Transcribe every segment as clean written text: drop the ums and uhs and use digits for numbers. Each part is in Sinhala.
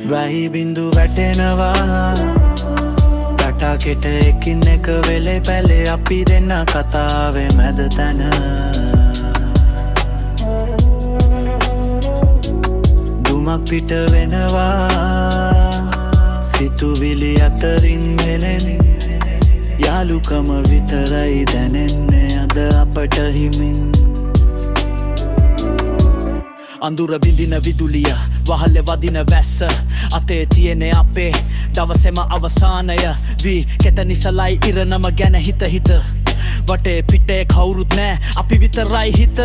වැහි බිඳු වැටෙනවා තටාකෙට එකින් එක වෙලේ පැලේ අපි දෙන්න කතාවේ මැද තැන දුමක් පිට වෙනවා සිතුවිලි අතරින් හෙලෙන යාළුකම විතරයි දැනෙන්නේ අද අපට හිමින් අඳුර බිඳින විදුලිය වහලෙ වදින වැස්ස අතේ තියෙන අපේ දවසෙම අවසානය වී කෙත නිසලයි ඉරනම ගැන හිත වටේ පිටේ කවුරුත් නෑ අපි විතරයි හිත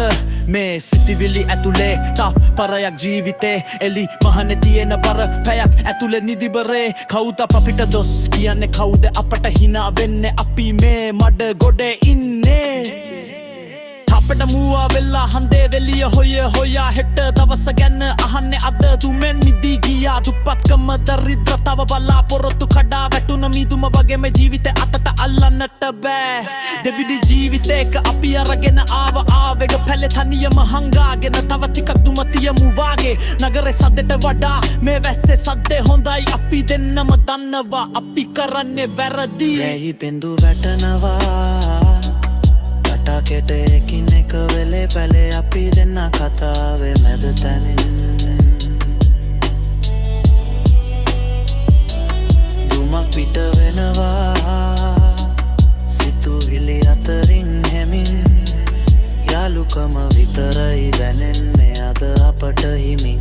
මේ සිතිවිලි ඇතුලේ තාප් පරයක් ජීවිතේ එලි මහනේ තියෙන බර පැයක් ඇතුලේ නිදිබරේ කවුද අපිට දොස් කියන්නේ කවුද අපට hina වෙන්නේ අපි මේ මඩ ගොඩේ ඉන්නේ අපට මුවා වෙලා හන්දේ දෙලිය හොයා හෙට දවස ගැන අහන්නේ අද තුමෙන් මිදී ගියා දුප්පත්කම දරිද්‍රතාව බලාපොරොත්තු කඩා වැටුන මිදුම වගේම ජීවිතේ අතට අල්ලන්නට බෑ දෙවිදි ජීවිතේක අපි අරගෙන ආවෙග පැලේ තනියම හංගාගෙන තව ටිකක් දුම තියමු වාගේ නගරේ සද්දට වඩා මේ වැස්සේ සද්දේ හොඳයි අපි දෙන්නම දන්නවා අපි කරන්නේ වැරදි රැහි බිඳු වැටෙනවා තටාකෙට එකින් එක වෙලේ පැලේ අපි දෙන්න කතාවේ මැද තැනින් දුමක් පිට වෙනවා සිතුවිලි අතරින් හෙමින් යාළුකම විතරයි දැනෙන්නේ අද අපට හිමි